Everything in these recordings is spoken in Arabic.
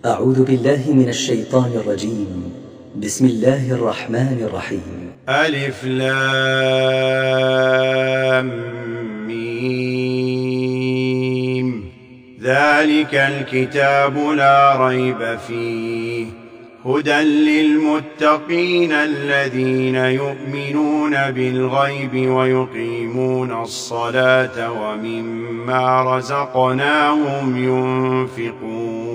أعوذ بالله من الشيطان الرجيم. بسم الله الرحمن الرحيم. ألف لام ميم. ذلك الكتاب لا ريب فيه هدى للمتقين الذين يؤمنون بالغيب ويقيمون الصلاة ومما رزقناهم ينفقون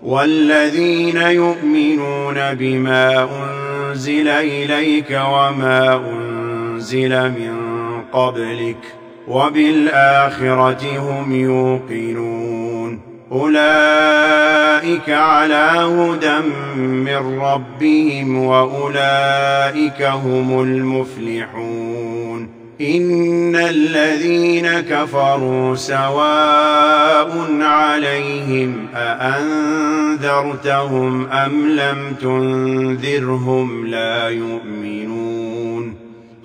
والذين يؤمنون بما أنزل إليك وما أنزل من قبلك وبالآخرة هم يوقنون أولئك على هدى من ربهم وأولئك هم المفلحون إن الذين كفروا سواء عليهم أأنذرتهم أم لم تنذرهم لا يؤمنون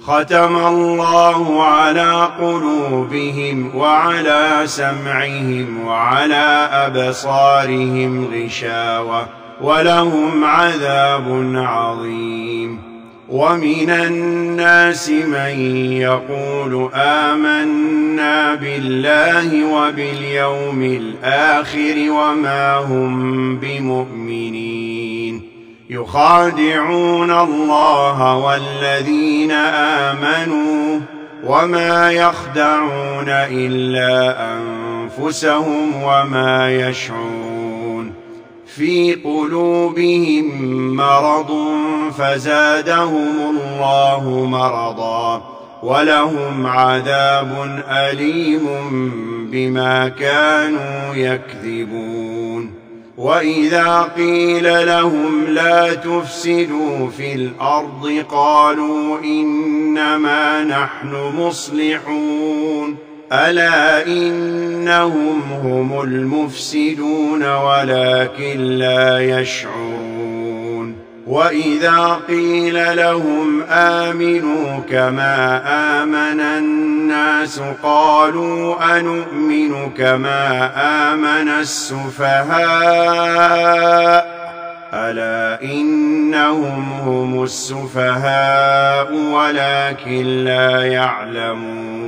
ختم الله على قلوبهم وعلى سمعهم وعلى أبصارهم غشاوة ولهم عذاب عظيم ومن الناس من يقول آمنا بالله وباليوم الآخر وما هم بمؤمنين يخادعون الله والذين آمنوا وما يخدعون إلا أنفسهم وما يشعرون في قلوبهم مرض فزادهم الله مرضا ولهم عذاب أليم بما كانوا يكذبون وإذا قيل لهم لا تفسدوا في الأرض قالوا إنما نحن مصلحون ألا إنهم هم المفسدون ولكن لا يشعرون وإذا قيل لهم آمنوا كما آمن الناس قالوا أنؤمن كما آمن السفهاء ألا إنهم هم السفهاء ولكن لا يعلمون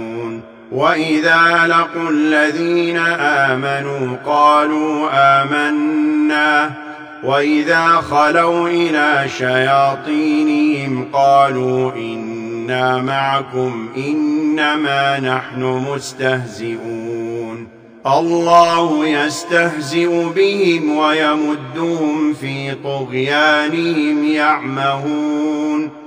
وإذا لقوا الذين آمنوا قالوا آمنا وإذا خلوا إلى شياطينهم قالوا إنا معكم إنما نحن مستهزئون الله يستهزئ بهم ويمدهم في طغيانهم يعمهون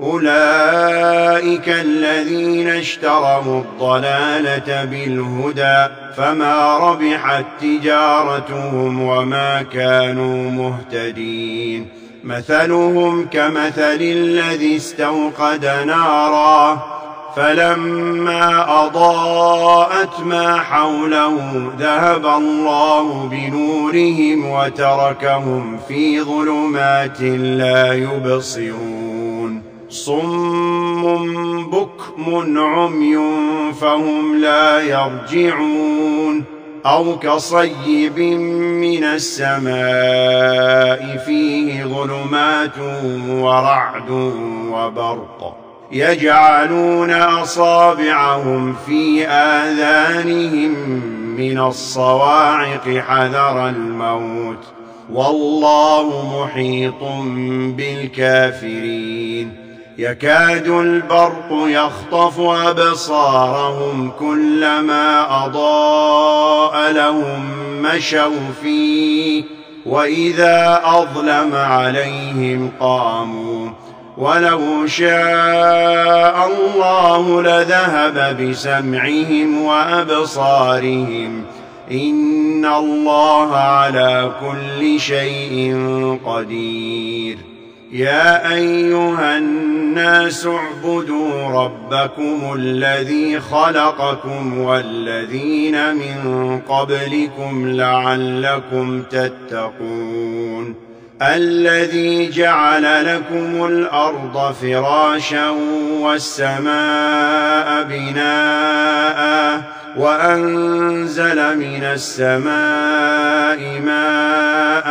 أولئك الذين اشتروا الضلالة بالهدى فما ربحت تجارتهم وما كانوا مهتدين مثلهم كمثل الذي استوقد نارا فلما أضاءت ما حوله ذهب الله بنورهم وتركهم في ظلمات لا يبصرون صم بكم عمي فهم لا يرجعون أو كصيب من السماء فيه ظلمات ورعد وبرق يجعلون أصابعهم في آذانهم من الصواعق حذر الموت والله محيط بالكافرين يكاد البرق يخطف أبصارهم كلما أضاء لهم مشوا فيه وإذا أظلم عليهم قاموا ولو شاء الله لذهب بسمعهم وأبصارهم إن الله على كل شيء قدير يا أيها الناس اعبدوا ربكم الذي خلقكم والذين من قبلكم لعلكم تتقون الذي جعل لكم الأرض فراشا والسماء بناء وأنزل من السماء ماء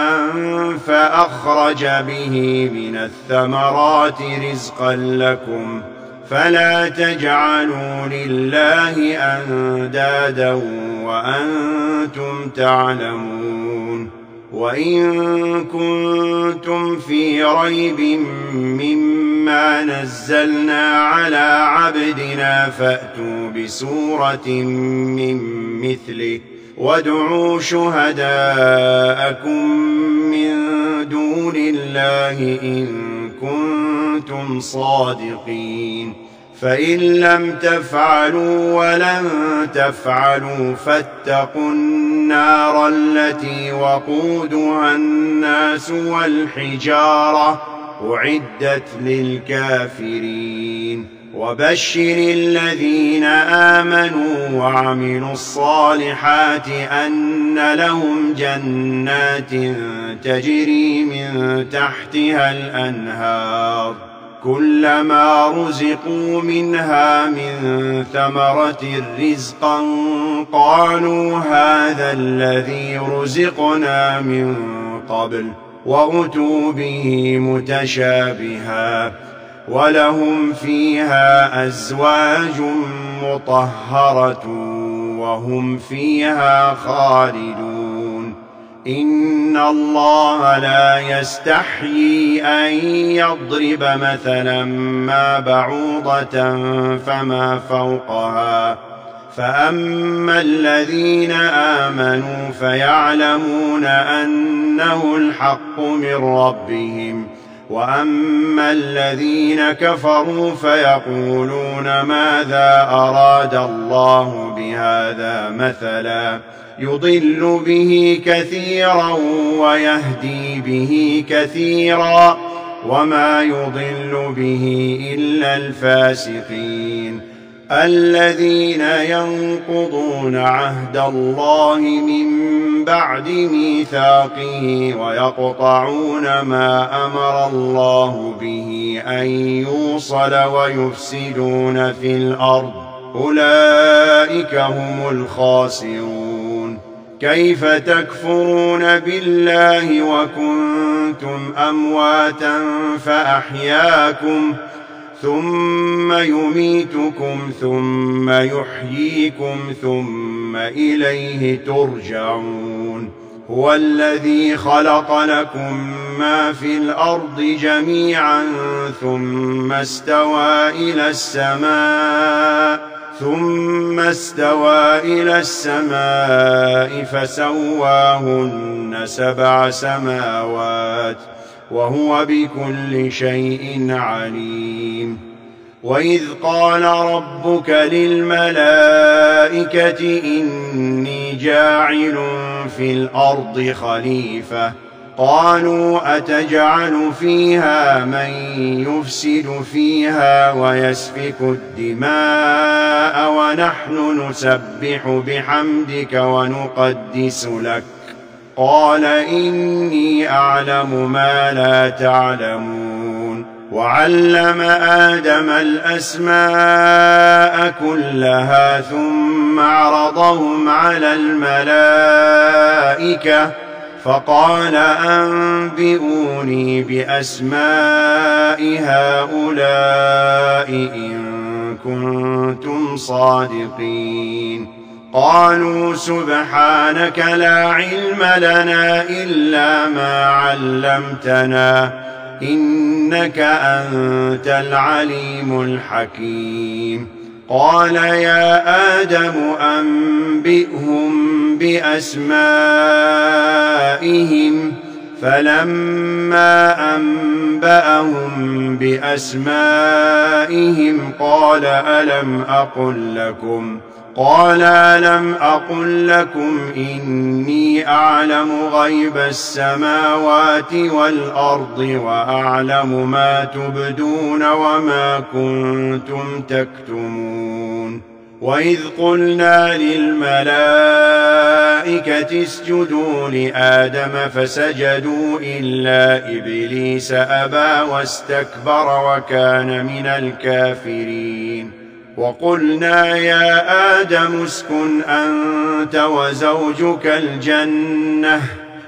فأخرج به من الثمرات رزقا لكم فلا تجعلوا لله أندادا وأنتم تعلمون. وإن كنتم في ريب مما نزلنا على عبدنا فأتوا بسورة من مثله وادعوا شهداءكم من دون الله إن كنتم صادقين. فإن لم تفعلوا ولن تفعلوا فاتقوا النار التي وقودها الناس والحجارة أعدت للكافرين. وبشر الذين آمنوا وعملوا الصالحات أن لهم جنات تجري من تحتها الأنهار كلما رزقوا منها من ثمرة رزقا قالوا هذا الذي رزقنا من قبل وأتوا به متشابها ولهم فيها أزواج مطهرة وهم فيها خالدون. إن الله لا يستحيي أن يضرب مثلا ما بعوضة فما فوقها فأما الذين آمنوا فيعلمون أنه الحق من ربهم وأما الذين كفروا فيقولون ماذا أراد الله بهذا مثلا يضل به كثيرا ويهدي به كثيرا وما يضل به إلا الفاسقين الذين ينقضون عهد الله من بعد ميثاقه ويقطعون ما أمر الله به أن يوصل ويفسدون في الأرض أولئك هم الخاسرون. كيف تكفرون بالله وكنتم أمواتا فأحياكم ثم يميتكم ثم يحييكم ثم إليه ترجعون. هو الذي خلق لكم ما في الأرض جميعا ثم استوى إلى السماء فسواهن 7 سماوات وهو بكل شيء عليم. وإذ قال ربك للملائكة إني جاعل في الأرض خليفة قالوا أتجعل فيها من يفسد فيها ويسفك الدماء ونحن نسبح بحمدك ونقدس لك قال إني أعلم ما لا تعلمون. وعلم آدم الأسماء كلها ثم عرضهم على الملائكة فقال أنبئوني بأسماء هؤلاء إن كنتم صادقين. قالوا سبحانك لا علم لنا إلا ما علمتنا إنك أنت العليم الحكيم. قال يا آدم أنبئهم بأسمائهم فلما أنبأهم بأسمائهم قال ألم أقل لكم إني أعلم غيب السماوات والأرض وأعلم ما تبدون وما كنتم تكتمون. وإذ قلنا للملائكة اسجدوا لآدم فسجدوا إلا إبليس أبى واستكبر وكان من الكافرين. وقلنا يا آدم اسكن أنت وزوجك الجنة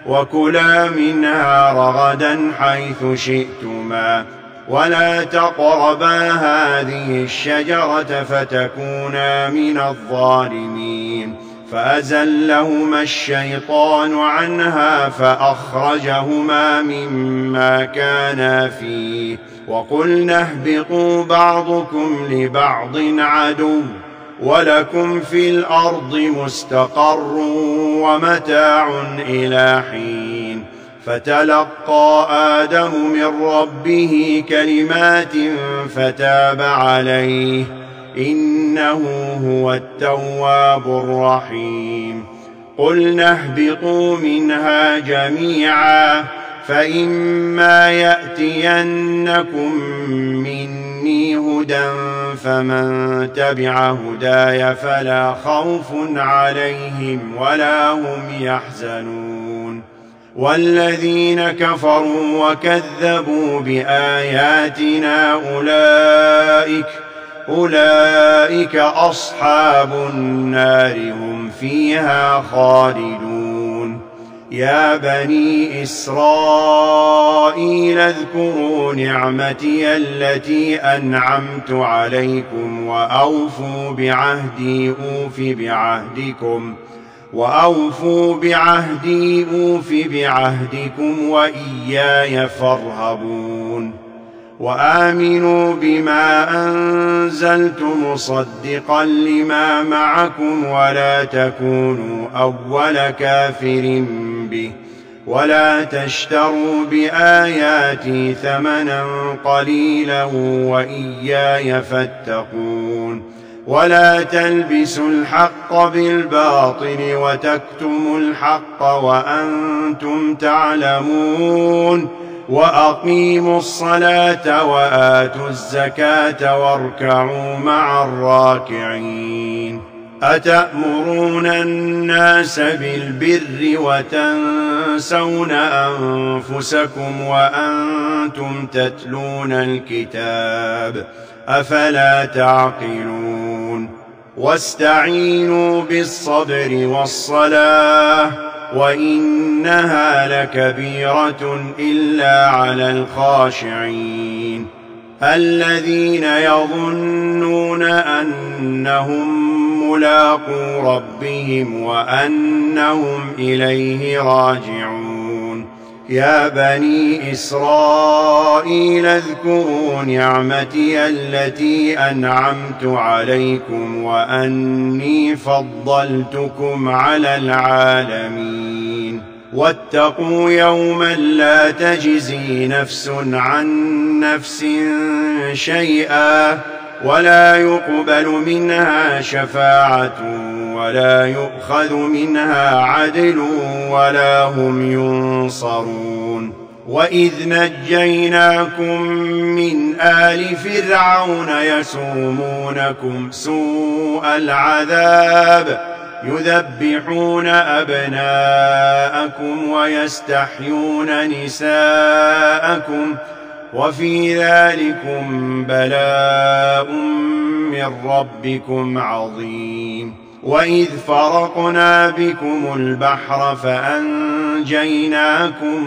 وكلا منها رغدا حيث شئتما ولا تقربا هذه الشجرة فتكونا من الظالمين فأزلهما الشيطان عنها فأخرجهما مما كانا فيه وقلنا اهبطوا بعضكم لبعض عدو ولكم في الأرض مستقر ومتاع إلى حين فتلقى آدم من ربه كلمات فتاب عليه إنه هو التواب الرحيم قلنا اهبطوا منها جميعا فإما يأتينكم مني هدى فمن تبع هداي فلا خوف عليهم ولا هم يحزنون والذين كفروا وكذبوا بآياتنا أولئك أصحاب النار هم فيها خالدون يا بني إسرائيل اذكروا نعمتي التي أنعمت عليكم وأوفوا بعهدي أوف بعهدكم وإياي فارهبون وآمنوا بما أنزلت مصدقا لما معكم ولا تكونوا أول كافر به ولا تشتروا بآياتي ثمنا قليلا وإياي فاتقون ولا تلبسوا الحق بالباطل وتكتموا الحق وأنتم تعلمون وأقيموا الصلاة وآتوا الزكاة واركعوا مع الراكعين أتأمرون الناس بالبر وتنسون أنفسكم وأنتم تتلون الكتاب أفلا تعقلون واستعينوا بالصبر والصلاة وإنها لكبيرة إلا على الخاشعين الذين يظنون أنهم ملاقو ربهم وأنهم إليه راجعون يا بني إسرائيل اذكروا نعمتي التي أنعمت عليكم وأني فضلتكم على العالمين واتقوا يوما لا تجزي نفس عن نفس شيئا ولا يقبل منها شفاعة ولا يؤخذ منها عدل ولا هم ينصرون وإذ نجيناكم من آل فرعون يسومونكم سوء العذاب يذبحون أبناءكم ويستحيون نساءكم وفي ذلكم بلاء من ربكم عظيم وإذ فرقنا بكم البحر فأنجيناكم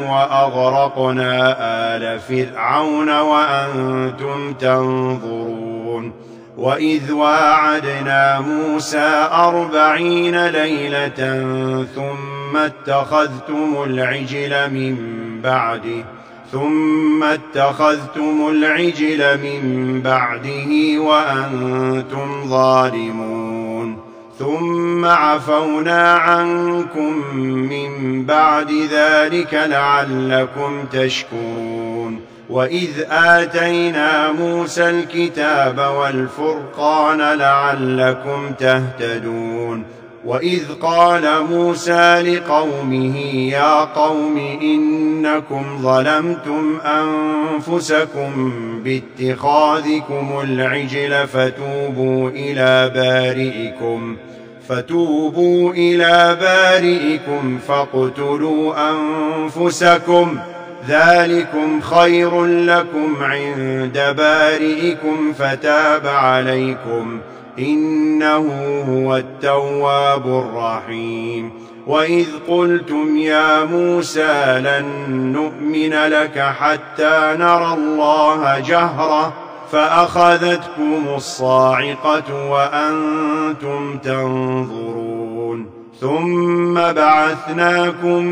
وأغرقنا آل فرعون وأنتم تنظرون وإذ واعدنا موسى 40 ليلة ثم اتخذتم العجل من بعده وأنتم ظالمون ثم عفونا عنكم من بعد ذلك لعلكم تشكرون وإذ آتينا موسى الكتاب والفرقان لعلكم تهتدون وإذ قال موسى لقومه يا قوم إنكم ظلمتم أنفسكم باتخاذكم العجل فتوبوا إلى بارئكم فاقتلوا أنفسكم ذلكم خير لكم عند بارئكم فتاب عليكم إنه هو التواب الرحيم. وإذ قلتم يا موسى لن نؤمن لك حتى نرى الله جهرة فأخذتكم الصاعقة وأنتم تنظرون ثم بعثناكم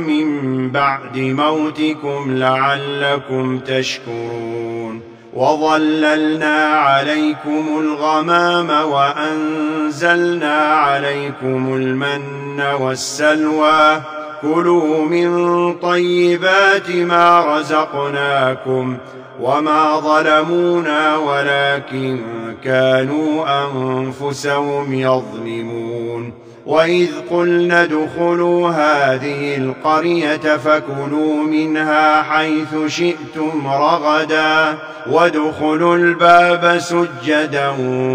من بعد موتكم لعلكم تشكرون وظللنا عليكم الغمام وأنزلنا عليكم المن والسلوى كلوا من طيبات ما رزقناكم وما ظلمونا ولكن كانوا أنفسهم يظلمون. وإذ قلنا ادخلوا هذه القرية فكلوا منها حيث شئتم رغدا وادخلوا الباب سجدا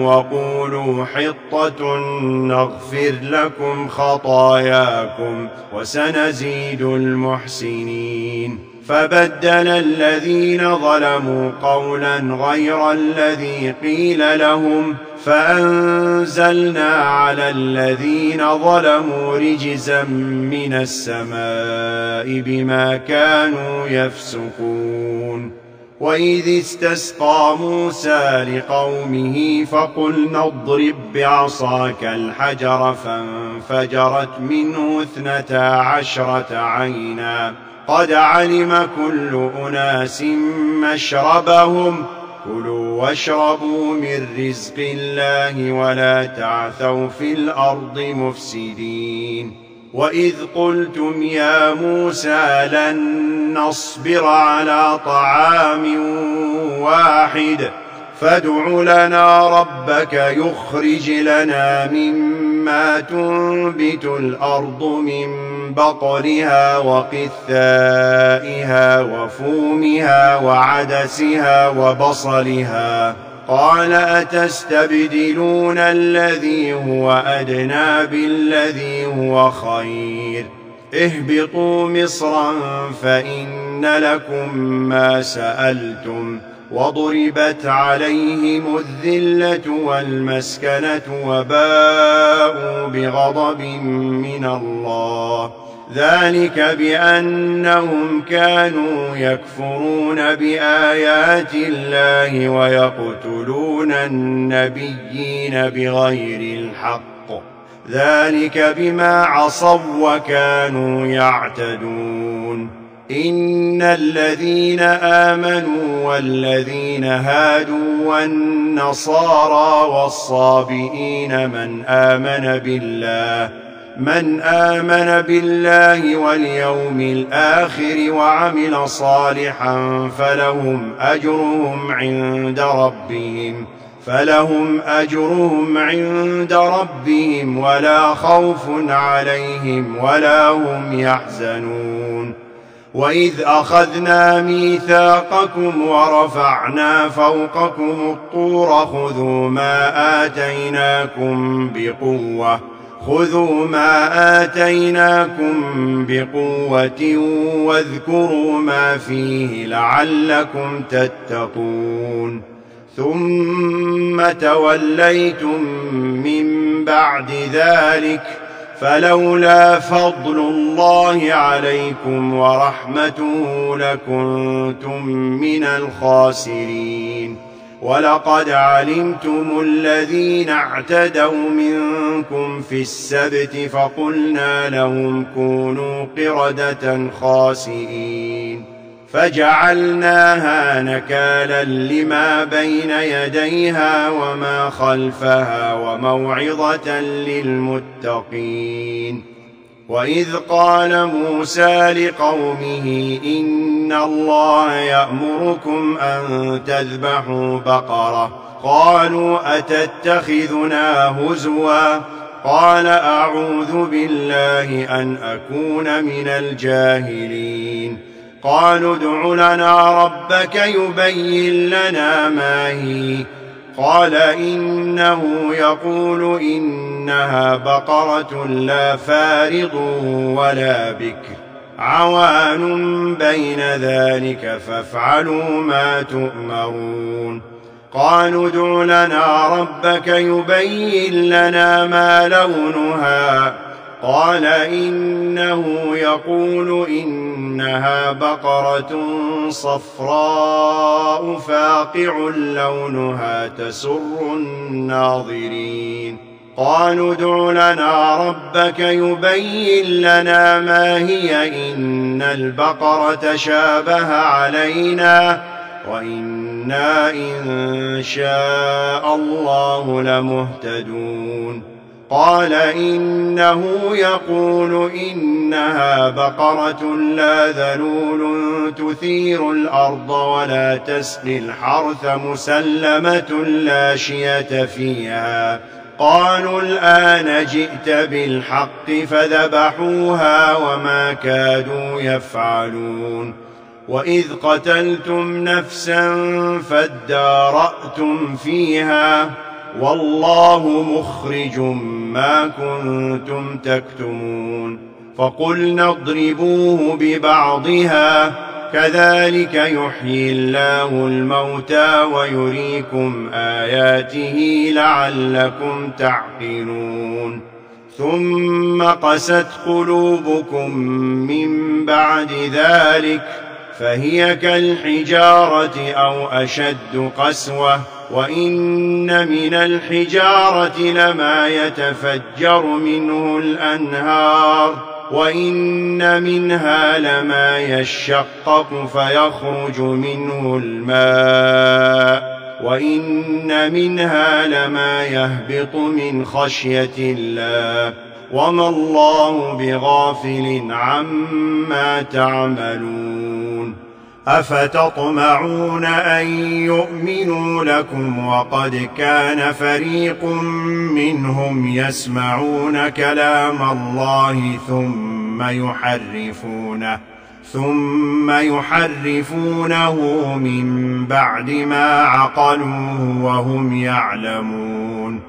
وقولوا حطة نغفر لكم خطاياكم وسنزيد المحسنين. فبدل الذين ظلموا قولا غير الذي قيل لهم فأنزلنا على الذين ظلموا رجزا من السماء بما كانوا يفسقون. وإذ استسقى موسى لقومه فقلنا اضرب بعصاك الحجر فانفجرت منه 12 عينا قد علم كل أناس مشربهم كلوا واشربوا من رزق الله ولا تعثوا في الأرض مفسدين. وإذ قلتم يا موسى لن نصبر على طعام واحد فادع لنا ربك يخرج لنا مما تنبت الأرض من بقلها وقثائها وفومها وعدسها وبصلها قال أتستبدلون الذي هو أدنى بالذي هو خير اهبطوا مصرا فإن لكم ما سألتم وضربت عليهم الذلة والمسكنة وباءوا بغضب من الله ذلك بأنهم كانوا يكفرون بآيات الله ويقتلون النبيين بغير الحق ذلك بما عصوا وكانوا يعتدون. إن الذين آمنوا والذين هادوا والنصارى والصابئين من آمن بالله واليوم الآخر وعمل صالحا فلهم أجرهم عند ربهم ولا خوف عليهم ولا هم يحزنون. وإذ أخذنا ميثاقكم ورفعنا فوقكم الطور خذوا ما آتيناكم بقوة واذكروا ما فيه لعلكم تتقون. ثم توليتم من بعد ذلك فلولا فضل الله عليكم ورحمته لكنتم من الخاسرين. ولقد علمتم الذين اعتدوا منكم في السبت فقلنا لهم كونوا قردة خاسئين فجعلناها نكالا لما بين يديها وما خلفها وموعظة للمتقين. وإذ قال موسى لقومه إن الله يأمركم أن تذبحوا بقرة قالوا أتتخذنا هزوا قال أعوذ بالله أن أكون من الجاهلين. قالوا ادع لنا ربك يبين لنا ما هي قال إنه يقول إنها بقرة لا فارض ولا بكر عوان بين ذلك فافعلوا ما تؤمرون قالوا ادع لنا ربك يبين لنا ما لونها قال إنه يقول إنها بقرة صفراء فاقع لونها تسر الناظرين قالوا ادع لنا ربك يبين لنا ما هي إن البقرة شابه علينا وإنا إن شاء الله لمهتدون قال إنه يقول إنها بقرة لا ذلول تثير الأرض ولا تسقي الحرث مسلمة لا شية فيها قالوا الآن جئت بالحق فذبحوها وما كادوا يفعلون وإذ قتلتم نفسا فادارأتم فيها والله مخرج ما كنتم تكتمون فقلنا اضربوه ببعضها كذلك يحيي الله الموتى ويريكم آياته لعلكم تعقلون ثم قست قلوبكم من بعد ذلك فهي كالحجارة أو أشد قسوة وإن من الحجارة لما يتفجر منه الأنهار وإن منها لما يشقق فيخرج منه الماء وإن منها لما يهبط من خشية الله وما الله بغافل عما تعملون أفتطمعون أن يؤمنوا لكم وقد كان فريق منهم يسمعون كلام الله ثم يحرفونه من بعد ما عقلوه وهم يعلمون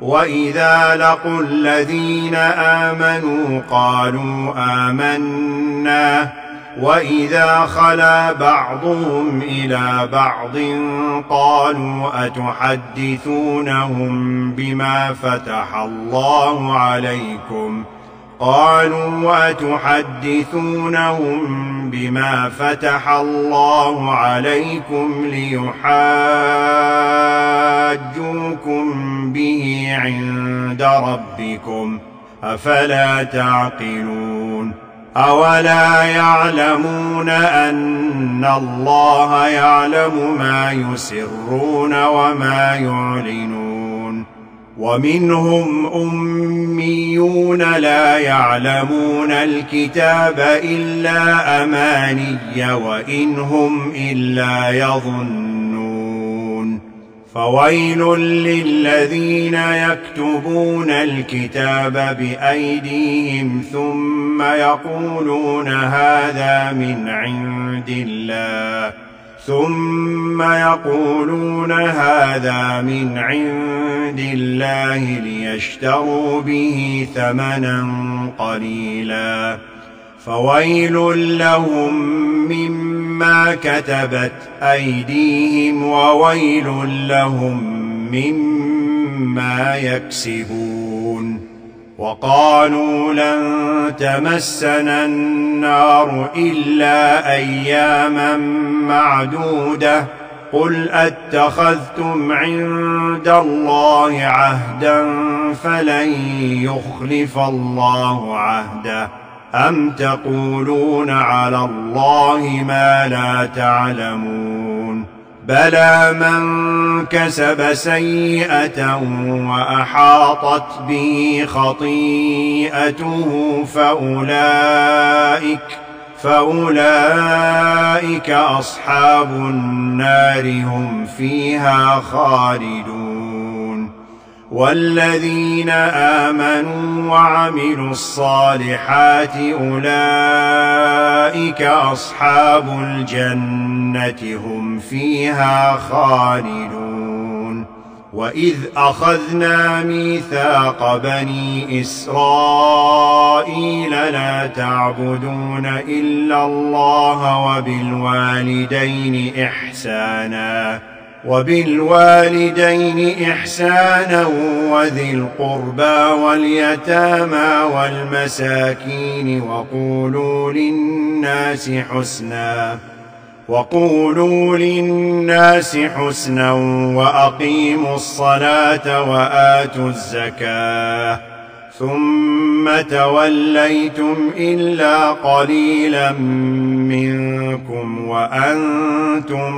وإذا لقوا الذين آمنوا قالوا آمنا وإذا خلا بعضهم إلى بعض قالوا أتحدثونهم بما فتح الله عليكم ليحاجوكم به عند ربكم أفلا تعقلون أولا يعلمون أن الله يعلم ما يسرون وما يعلنون ومنهم أميون لا يعلمون الكتاب إلا أماني وإن هم إلا يظنون فويل للذين يكتبون الكتاب بأيديهم ثم يقولون هذا من عند الله ليشتروا به ثمنا قليلا فويل لهم مما كتبت أيديهم وويل لهم مما يكسبون وقالوا لن تمسنا النار إلا أياما معدودة قل أتخذتم عند الله عهدا فلن يخلف الله عهده أم تقولون على الله ما لا تعلمون بلى من كسب سيئة وأحاطت به خطيئته فأولئك أصحاب النار هم فيها خالدون والذين آمنوا وعملوا الصالحات أولئك أصحاب الجنة هم فيها خالدون وإذ أخذنا ميثاق بني إسرائيل لا تعبدون إلا الله وبالوالدين إحسانا وذي القربى واليتامى والمساكين وقولوا للناس حسنا وأقيموا الصلاة وآتوا الزكاة ثم توليتم إلا قليلا منكم وأنتم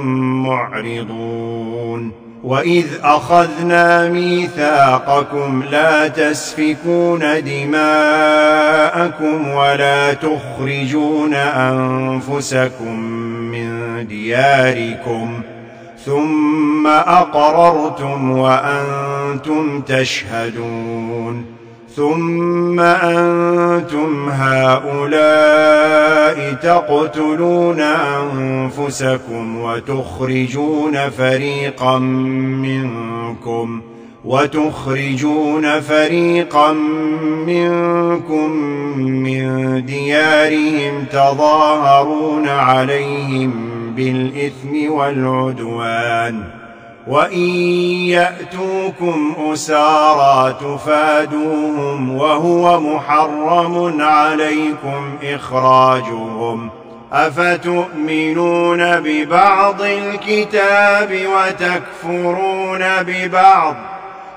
معرضون وإذ أخذنا ميثاقكم لا تسفكون دماءكم ولا تخرجون أنفسكم من دياركم ثم أقررتم وأنتم تشهدون ثم أنتم هؤلاء تقتلون أنفسكم وتخرجون فريقا منكم من ديارهم تظاهرون عليهم بالإثم والعدوان وإن يأتوكم أسارى تفادوهم وهو محرم عليكم إخراجهم أفتؤمنون ببعض الكتاب وتكفرون ببعض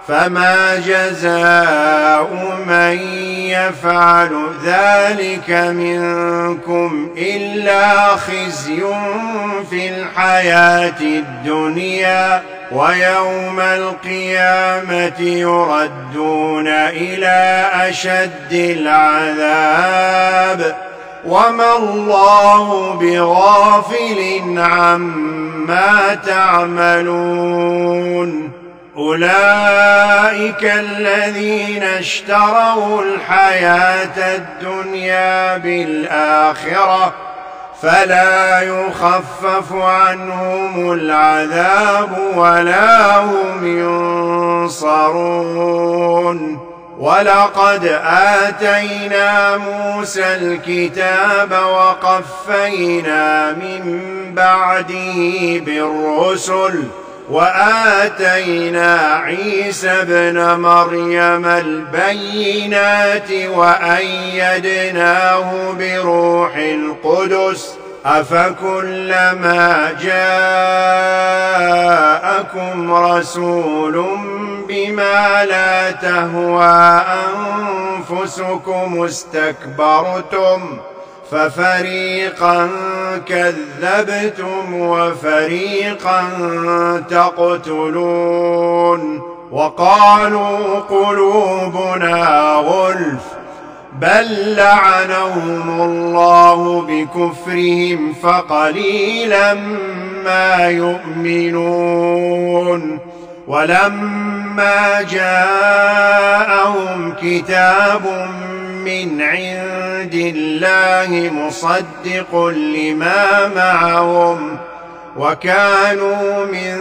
فما جزاء من يفعل ذلك منكم إلا خزي في الحياة الدنيا ويوم القيامة يردون إلى أشد العذاب وما الله بغافل عما تعملون أولئك الذين اشتروا الحياة الدنيا بالآخرة فلا يخفف عنهم العذاب ولا هم ينصرون ولقد آتينا موسى الكتاب وقفينا من بعده بالرسل وآتينا عيسى ابن مريم البينات وأيدناه بروح القدس أفكلما جاءكم رسول بما لا تهوى أنفسكم استكبرتم ففريقا كذبتم وفريقا تقتلون وقالوا قلوبنا غلف بل لعنهم الله بكفرهم فقليلا ما يؤمنون ولما جاءهم كتاب من عند الله مصدق لما معهم وكانوا من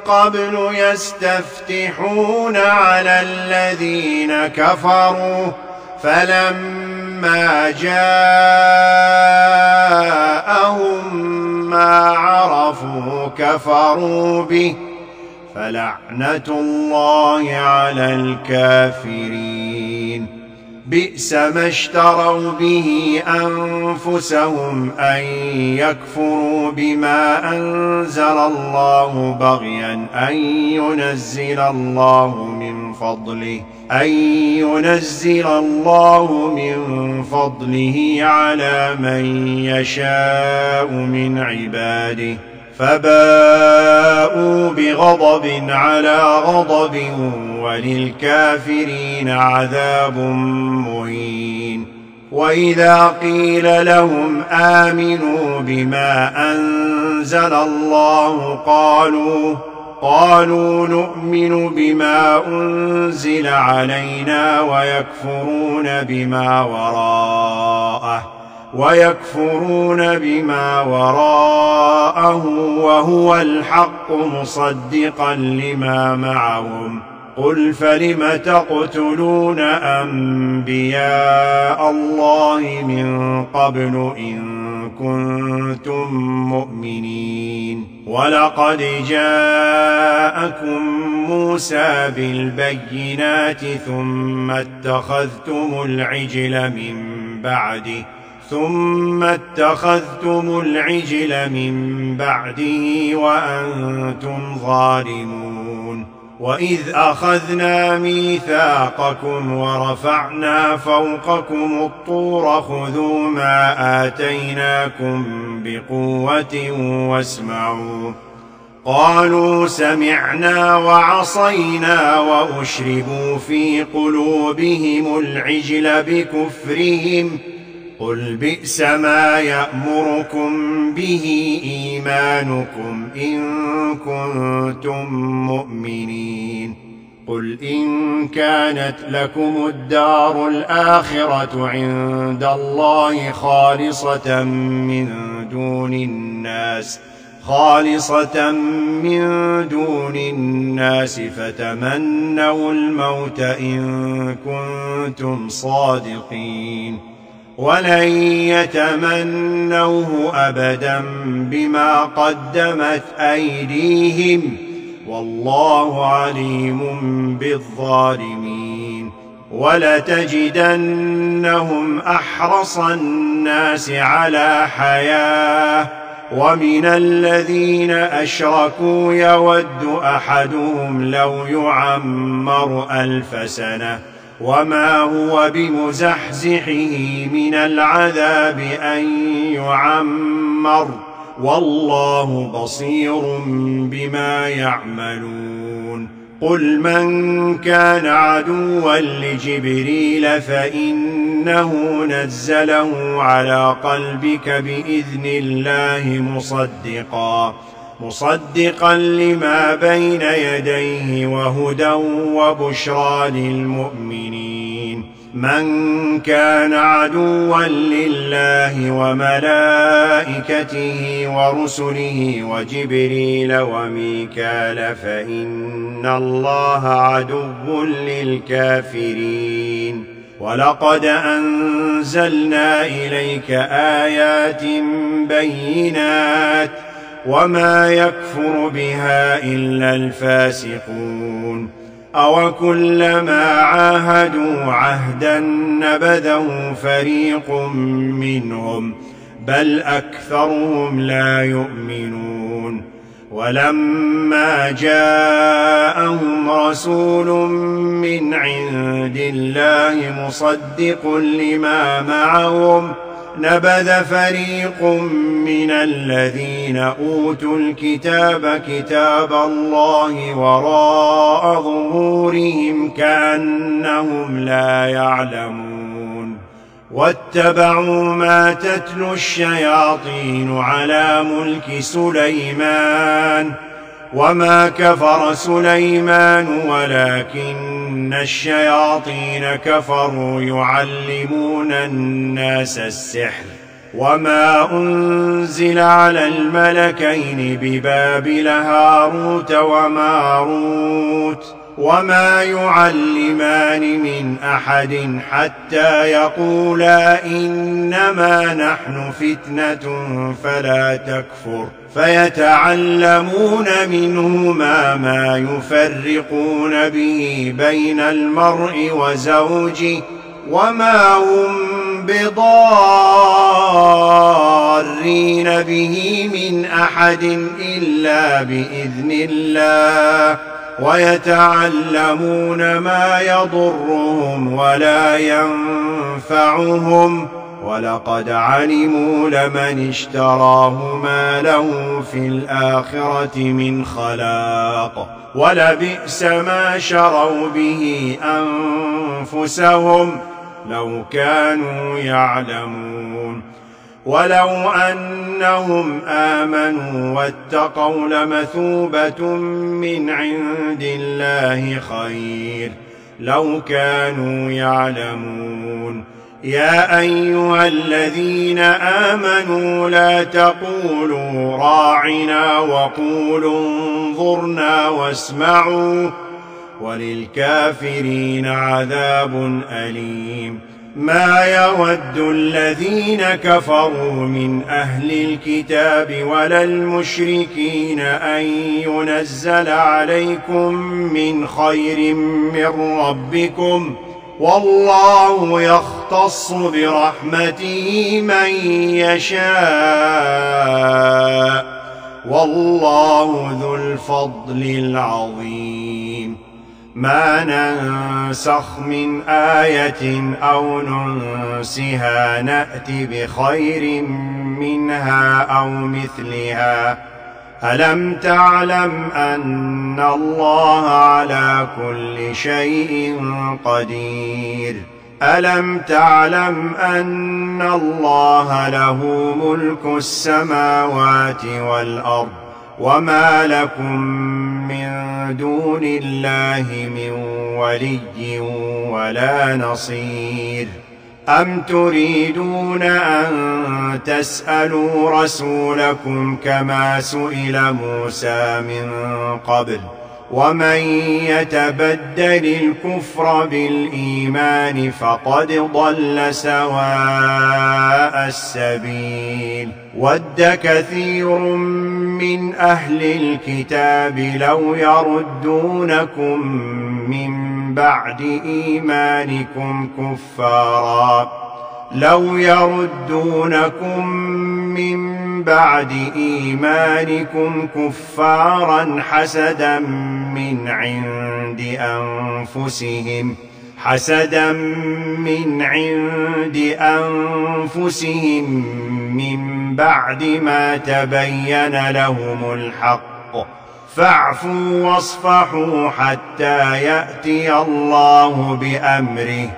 قبل يستفتحون على الذين كفروا فلما جاءهم ما عرفوا كفروا به فلعنة الله على الكافرين بئس ما اشتروا به أنفسهم أن يكفروا بما أنزل الله بغيا أن ينزل الله من فضله على من يشاء من عباده فباءوا بغضب على غضب وللكافرين عذاب مهين وإذا قيل لهم آمنوا بما أنزل الله قالوا نؤمن بما أنزل علينا ويكفرون بما وراءه ويكفرون بما وراءه وهو الحق مصدقا لما معهم. قل فلم تقتلون أنبياء الله من قبل إن كنتم مؤمنين؟ ولقد جاءكم موسى بالبينات ثم اتخذتم العجل من بعده وأنتم ظالمون. وإذ أخذنا ميثاقكم ورفعنا فوقكم الطور خذوا ما آتيناكم بقوة واسمعوا. قالوا سمعنا وعصينا وأشربوا في قلوبهم العجل بكفرهم. قل بئس ما يأمركم به إيمانكم إن كنتم مؤمنين. قل إن كانت لكم الدار الآخرة عند الله خالصة من دون الناس فتمنوا الموت إن كنتم صادقين. ولن يتمنوه أبدا بما قدمت أيديهم والله عليم بالظالمين. ولتجدنهم أحرص الناس على حياة ومن الذين أشركوا يود أحدهم لو يعمر 1000 سنة وما هو بمزحزحه من العذاب أن يعمر والله بصير بما يعملون. قل من كان عدوا لجبريل فإنه نزله على قلبك بإذن الله مصدقا لما بين يديه وهدى وبشرى للمؤمنين. من كان عدوا لله وملائكته ورسله وجبريل وميكال فإن الله عدو للكافرين. ولقد أنزلنا إليك آيات بينات وما يكفر بها إلا الفاسقون. أوكلما عاهدوا عهدا نبذه فريق منهم بل أكثرهم لا يؤمنون. ولما جاءهم رسول من عند الله مصدق لما معهم نبذ فريق من الذين أوتوا الكتاب كتاب الله وراء ظهورهم كأنهم لا يعلمون. واتبعوا ما تتلو الشياطين على ملك سليمان وما كفر سليمان ولكن الشياطين كفروا يعلمون الناس السحر. وما أنزل على الملكين ببابل هاروت وماروت وما يعلمان من أحد حتى يقولا إنما نحن فتنة فلا تكفر فيتعلمون منهما ما يفرقون به بين المرء وزوجه وما هم بضارين به من أحد إلا بإذن الله ويتعلمون ما يضرهم ولا ينفعهم ولقد علموا لمن اشتراه ما له في الآخرة من خلاق ولبئس ما شروا به أنفسهم لو كانوا يعلمون. ولو أنهم آمنوا واتقوا لمثوبة من عند الله خير لو كانوا يعلمون. يا أيها الذين آمنوا لا تقولوا راعنا وقولوا انظرنا واسمعوا وللكافرين عذاب أليم. ما يود الذين كفروا من أهل الكتاب ولا المشركين أن ينزل عليكم من خير من ربكم، والله يختص برحمته من يشاء، والله ذو الفضل العظيم. ما ننسخ من آية أو ننسها نأت بخير منها أو مثلها. ألم تعلم أن الله على كل شيء قدير؟ ألم تعلم أن الله له ملك السماوات والأرض وما لكم من دون الله من ولي ولا نصير؟ أم تريدون أن تسألوا رسولكم كما سئل موسى من قبل؟ ومن يتبدل الكفر بالإيمان فقد ضل سواء السبيل. ود كثير من أهل الكتاب لو يردونكم من بعد إيمانكم كفارا حسدا من عند أنفسهم من بعد ما تبين لهم الحق، فاعفوا واصفحوا حتى يأتي الله بأمره،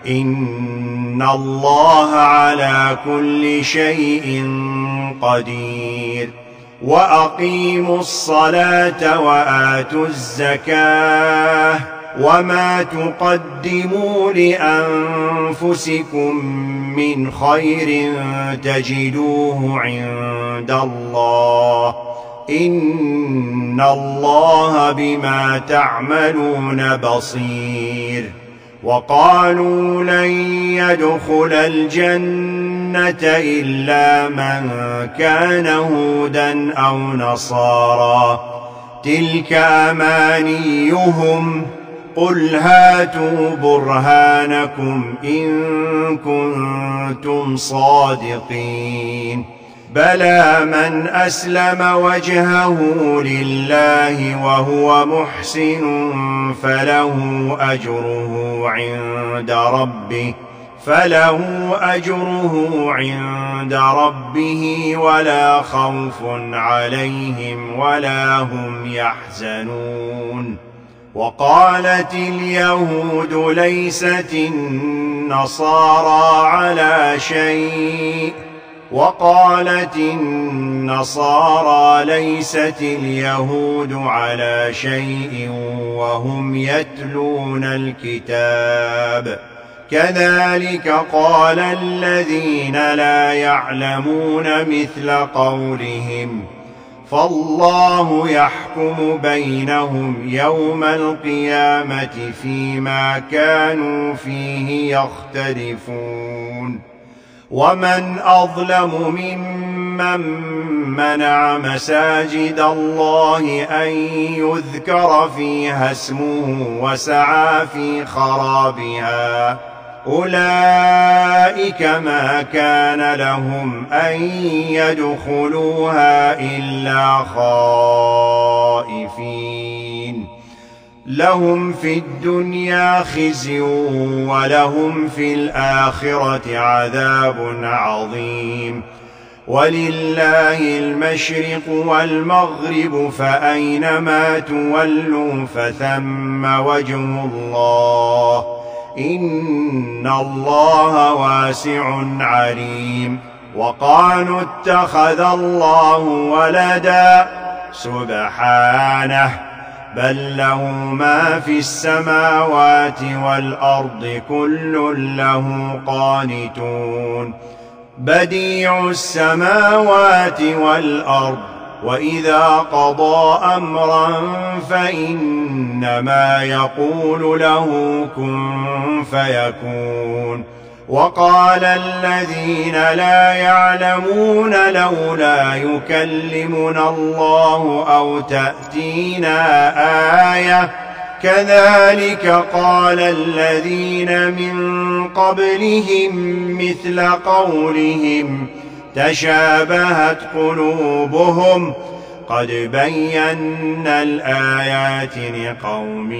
إن الله على كل شيء قدير. وأقيموا الصلاة وآتوا الزكاة وما تقدموا لأنفسكم من خير تجدوه عند الله، إن الله بما تعملون بصير. وقالوا لن يدخل الجنة إلا من كان هودا أو نصارى، تلك أمانيهم، قل هاتوا برهانكم إن كنتم صادقين. بلى من أسلم وجهه لله وهو محسن فله أجره عند ربه ولا خوف عليهم ولا هم يحزنون. وقالت اليهود ليست النصارى على شيء، وقالت النصارى ليست اليهود على شيء وهم يتلون الكتاب، كذلك قال الذين لا يعلمون مثل قولهم، فالله يحكم بينهم يوم القيامة فيما كانوا فيه يختلفون. ومن أظلم ممن منع مساجد الله أن يذكر فيها اسمه وسعى في خرابها، أولئك ما كان لهم أن يدخلوها إلا خائفين، لهم في الدنيا خزي ولهم في الآخرة عذاب عظيم. ولله المشرق والمغرب فأينما تولوا فثم وجه الله، إن الله واسع عليم. وقالوا اتخذ الله ولدا، سبحانه، بل له ما في السماوات والأرض كل له قانتون بديع السماوات والأرض وإذا قضى أمرا فإنما يقول له كن فيكون وقال الذين لا يعلمون لولا يكلمنا الله أو تأتينا آية كذلك قال الذين من قبلهم مثل قولهم تشابهت قلوبهم قد بينا الآيات لقوم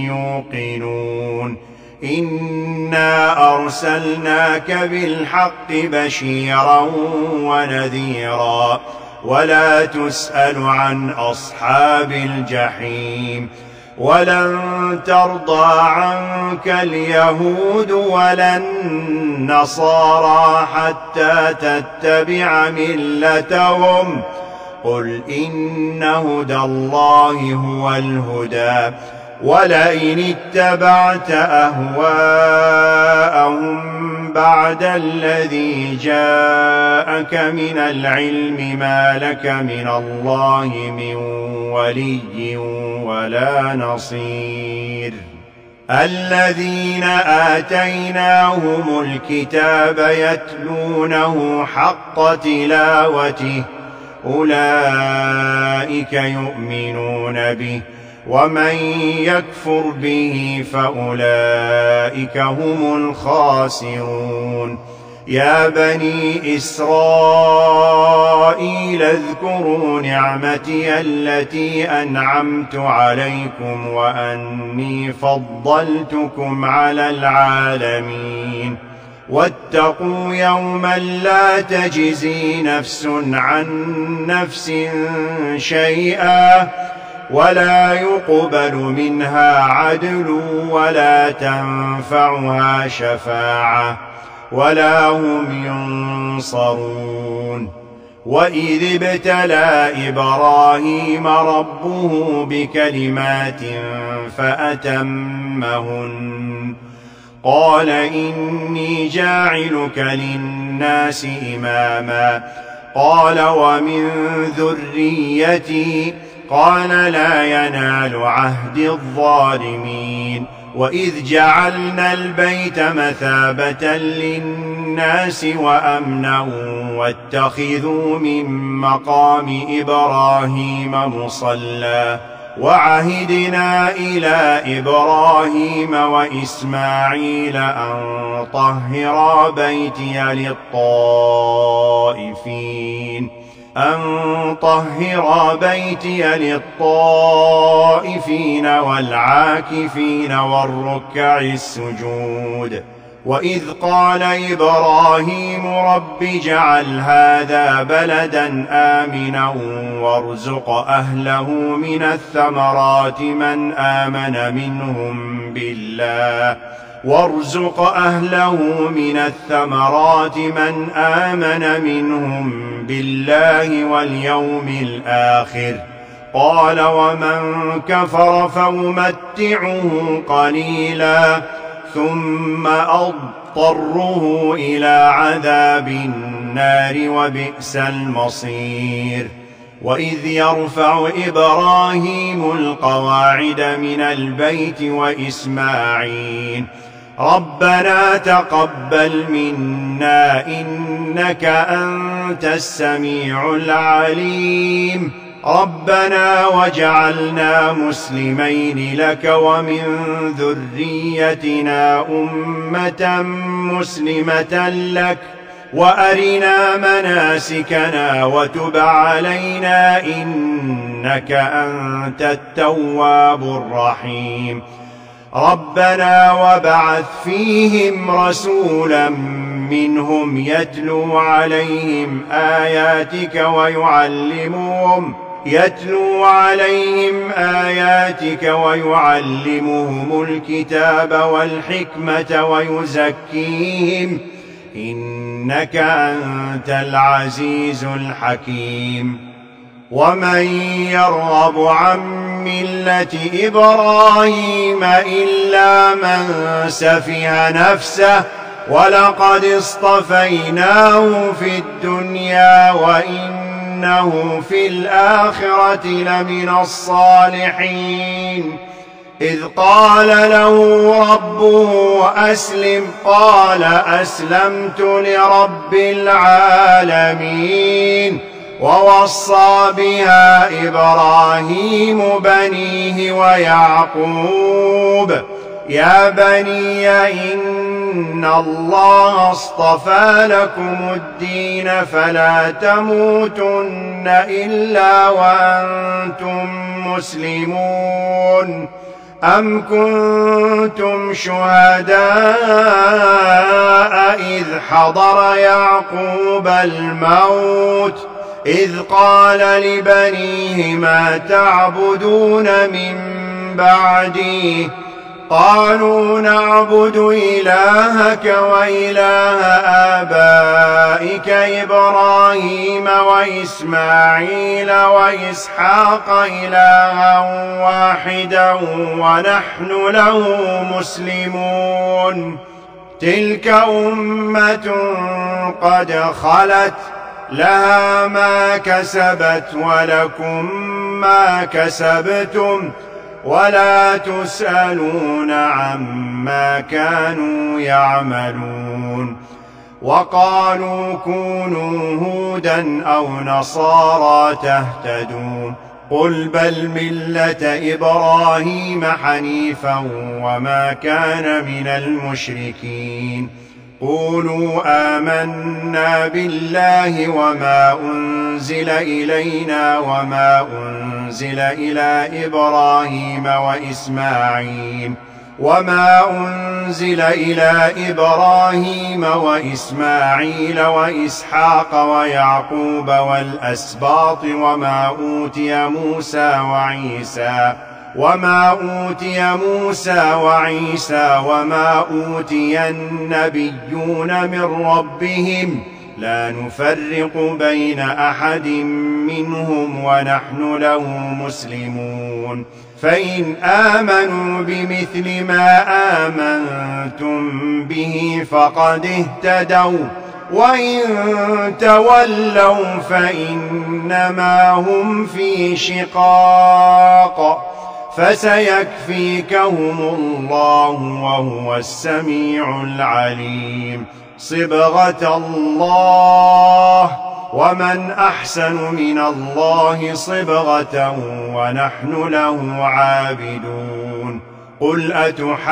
يوقنون إنا أرسلناك بالحق بشيرا ونذيرا ولا تسأل عن أصحاب الجحيم ولن ترضى عنك اليهود ولا النصارى حتى تتبع ملتهم قل إن هدى الله هو الهدى ولئن اتبعت أهواءهم بعد الذي جاءك من العلم ما لك من الله من ولي ولا نصير الذين آتيناهم الكتاب يتلونه حق تلاوته أولئك يؤمنون به ومن يكفر به فأولئك هم الخاسرون يا بني إسرائيل اذكروا نعمتي التي أنعمت عليكم وأني فضلتكم على العالمين واتقوا يوما لا تجزي نفس عن نفس شيئا ولا يقبل منها عدل ولا تنفعها شفاعة ولا هم ينصرون وإذ ابتلى إبراهيم ربه بكلمات فأتمهن قال إني جاعلك للناس إماما قال ومن ذريتي قال لا ينال عهد الظالمين وإذ جعلنا البيت مثابة للناس وأمنا واتخذوا من مقام إبراهيم مصلى وعهدنا إلى إبراهيم وإسماعيل أن طهرا بيتي للطائفين والعاكفين والركع السجود وإذ قال إبراهيم رب اجعل هذا بلدا آمنا وارزق أهله من الثمرات من آمن منهم بالله واليوم الآخر قال ومن كفر فأمتعه قليلا ثم أضطره إلى عذاب النار وبئس المصير وإذ يرفع إبراهيم القواعد من البيت وإسماعيل ربنا تقبل منا إنك أنت السميع العليم ربنا وجعلنا مسلمين لك ومن ذريتنا أمة مسلمة لك وأرنا مناسكنا وتب علينا إنك أنت التواب الرحيم ربنا وابعث فيهم رسولا منهم يتلو عليهم آياتك ويعلمهم الكتاب والحكمة ويزكيهم إنك أنت العزيز الحكيم ومن يرغب عن ملة إبراهيم إلا من سفه نفسه ولقد اصطفيناه في الدنيا وإنه في الآخرة لمن الصالحين إذ قال له ربه أسلم قال أسلمت لرب العالمين ووصى بها إبراهيم بنيه ويعقوب يا بني إن الله اصطفى لكم الدين فلا تموتن إلا وأنتم مسلمون أم كنتم شهداء إذ حضر يعقوب الموت إذ قال لبنيه ما تعبدون من بعدي قالوا نعبد إلهك وإله آبائك إبراهيم وإسماعيل وإسحاق إلها واحدا ونحن له مسلمون تلك أمة قد خلت لها ما كسبت ولكم ما كسبتم ولا تسألون عما كانوا يعملون وقالوا كونوا هودا أو نصارى تهتدوا قل بل ملة إبراهيم حنيفا وما كان من المشركين قولوا آمنا بالله وما أنزل إلينا وما أنزل إلى إبراهيم وإسماعيل وإسحاق ويعقوب والأسباط وما أوتي موسى وعيسى وما أوتي النبيون من ربهم لا نفرق بين أحد منهم ونحن له مسلمون فإن آمنوا بمثل ما آمنتم به فقد اهتدوا وإن تولوا فإنما هم في شقاق فسيكفيكهم الله وهو السميع العليم صبغة الله ومن أحسن من الله صبغة ونحن له عابدون قل أتحاجوننا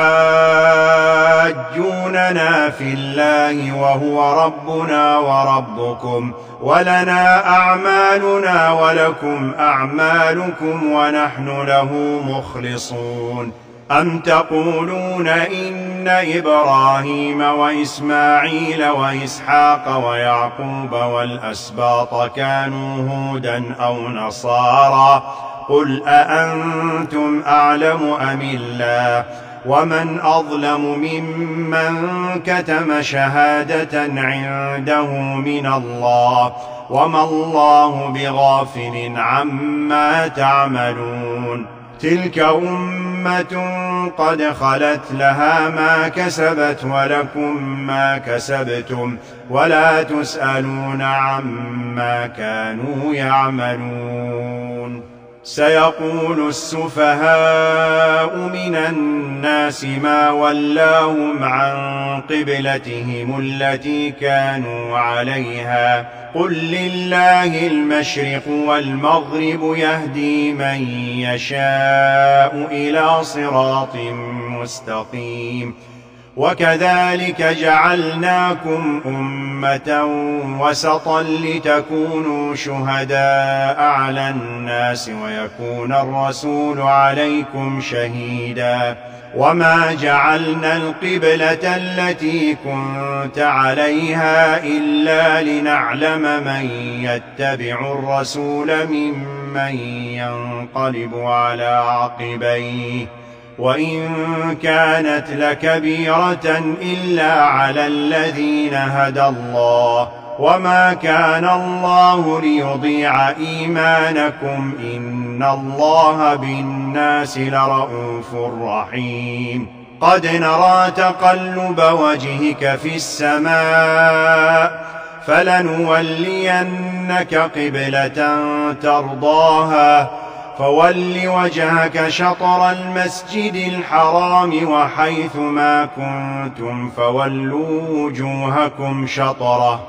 في الله وهو ربنا وربكم ولنا أعمالنا ولكم أعمالكم ونحن له مخلصون أم تقولون إن إبراهيم وإسماعيل وإسحاق ويعقوب والأسباط كانوا هودا أو نصارى قل أأنتم أعلم أم الله ومن أظلم ممن كتم شهادة عنده من الله وما الله بغافل عما تعملون تلك أمة قد خلت لها ما كسبت ولكم ما كسبتم ولا تسألون عما كانوا يعملون سيقول السفهاء من الناس ما ولاهم عن قبلتهم التي كانوا عليها قل لله المشرق والمغرب يهدي من يشاء إلى صراط مستقيم وكذلك جعلناكم أمة وسطا لتكونوا شهداء على الناس ويكون الرسول عليكم شهيدا وما جعلنا القبلة التي كنت عليها إلا لنعلم من يتبع الرسول ممن ينقلب على عقبيه وإن كانت لكبيرة إلا على الذين هدى الله وما كان الله ليضيع إيمانكم إن الله بالناس لرءوف رحيم قد نرى تقلب وجهك في السماء فلنولينك قبلة ترضاها فول وجهك شطر المسجد الحرام وحيث ما كنتم فولوا وجوهكم شطره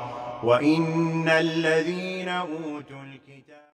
وإن الذين أوتوا